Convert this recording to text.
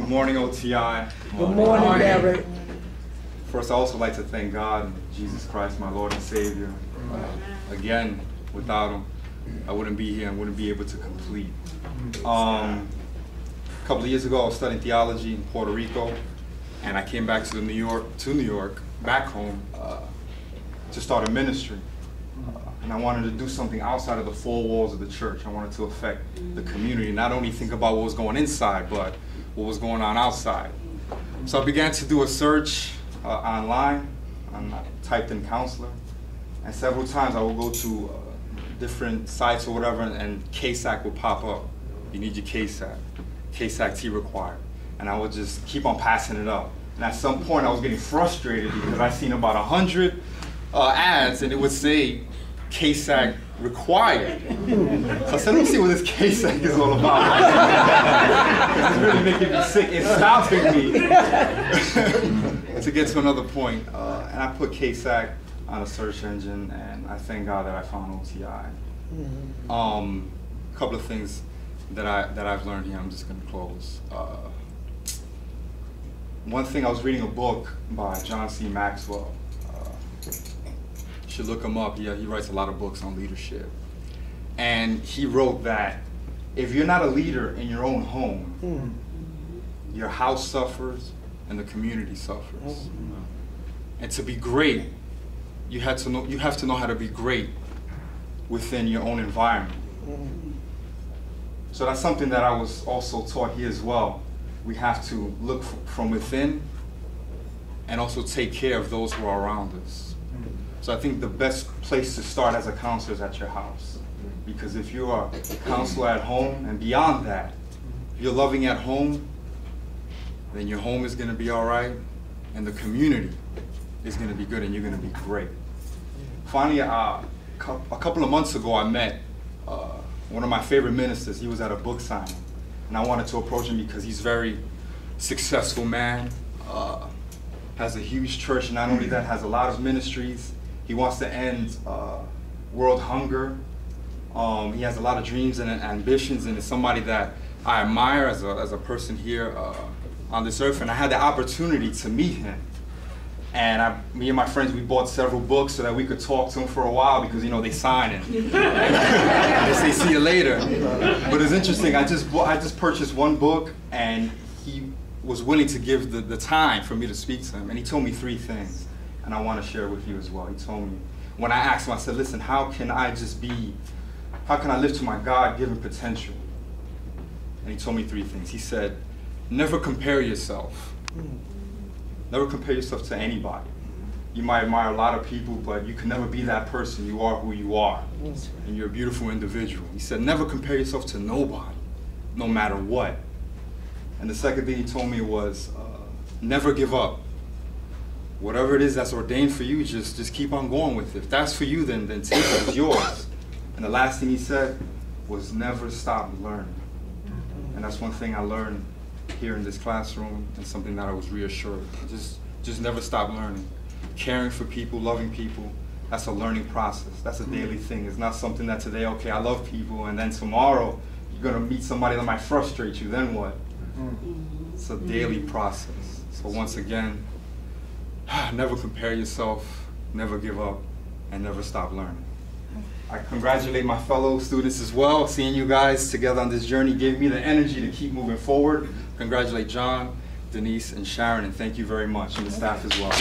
Good morning, OTI. Good morning, Derrick. First, I also like to thank God and Jesus Christ, my Lord and Savior. Again, without Him, I wouldn't be here and wouldn't be able to complete. A couple of years ago, I was studying theology in Puerto Rico, and I came back to New York, back home, to start a ministry. And I wanted to do something outside of the four walls of the church. I wanted to affect the community, not only think about what was going inside, but what was going on outside. So I began to do a search online. I typed in counselor, and several times I would go to different sites or whatever, and KSAC would pop up. You need your KSAC T required. And I would just keep on passing it up. And at some point I was getting frustrated because I seen about 100 ads, and it would say KSAC required. So I said, let me see what this KSAC is all about. It's really making me sick. It's stopping me to get to another point. And I put KSAC on a search engine, and I thank God that I found OTI. A couple of things that I've learned here. I'm just going to close. One thing, I was reading a book by John C. Maxwell. You should look him up. He writes a lot of books on leadership. And he wrote that if you're not a leader in your own home, your house suffers and the community suffers. And to be great, you have to know how to be great within your own environment. So that's something that I was also taught here as well. We have to look from within and also take care of those who are around us. So I think the best place to start as a counselor is at your house. Because if you are a counselor at home, and beyond that, if you're loving at home, then your home is going to be all right, and the community is going to be good, and you're going to be great. Finally, a couple of months ago, I met one of my favorite ministers. He was at a book signing, and I wanted to approach him because he's a very successful man, has a huge church, and not only that, has a lot of ministries. He wants to end world hunger. He has a lot of dreams and ambitions, and is somebody that I admire as a person here on this earth. And I had the opportunity to meet him. And me and my friends, we bought several books so that we could talk to him for a while, because you know they sign it. They say see you later. But it's interesting. I just purchased one book, and he was willing to give the time for me to speak to him. And he told me 3 things. And I want to share with you as well. He told me, when I asked him, I said, listen, how can I live to my God-given potential? And he told me 3 things. He said, never compare yourself. Never compare yourself to anybody. You might admire a lot of people, but you can never be that person. You are who you are. And you're a beautiful individual. He said, never compare yourself to nobody, no matter what. And the second thing he told me was, never give up. Whatever it is that's ordained for you, just keep on going with it. If that's for you, then take it, it's yours. And the last thing he said was never stop learning. And that's one thing I learned here in this classroom, and something that I was reassured. Just never stop learning. Caring for people, loving people, that's a learning process. That's a daily thing. It's not something that today, okay, I love people, and then tomorrow you're gonna meet somebody that might frustrate you, then what? It's a daily process. So once again, never compare yourself, never give up, and never stop learning. I congratulate my fellow students as well. Seeing you guys together on this journey gave me the energy to keep moving forward. Congratulate John, Denise, and Sharon, and thank you very much, and the staff as well.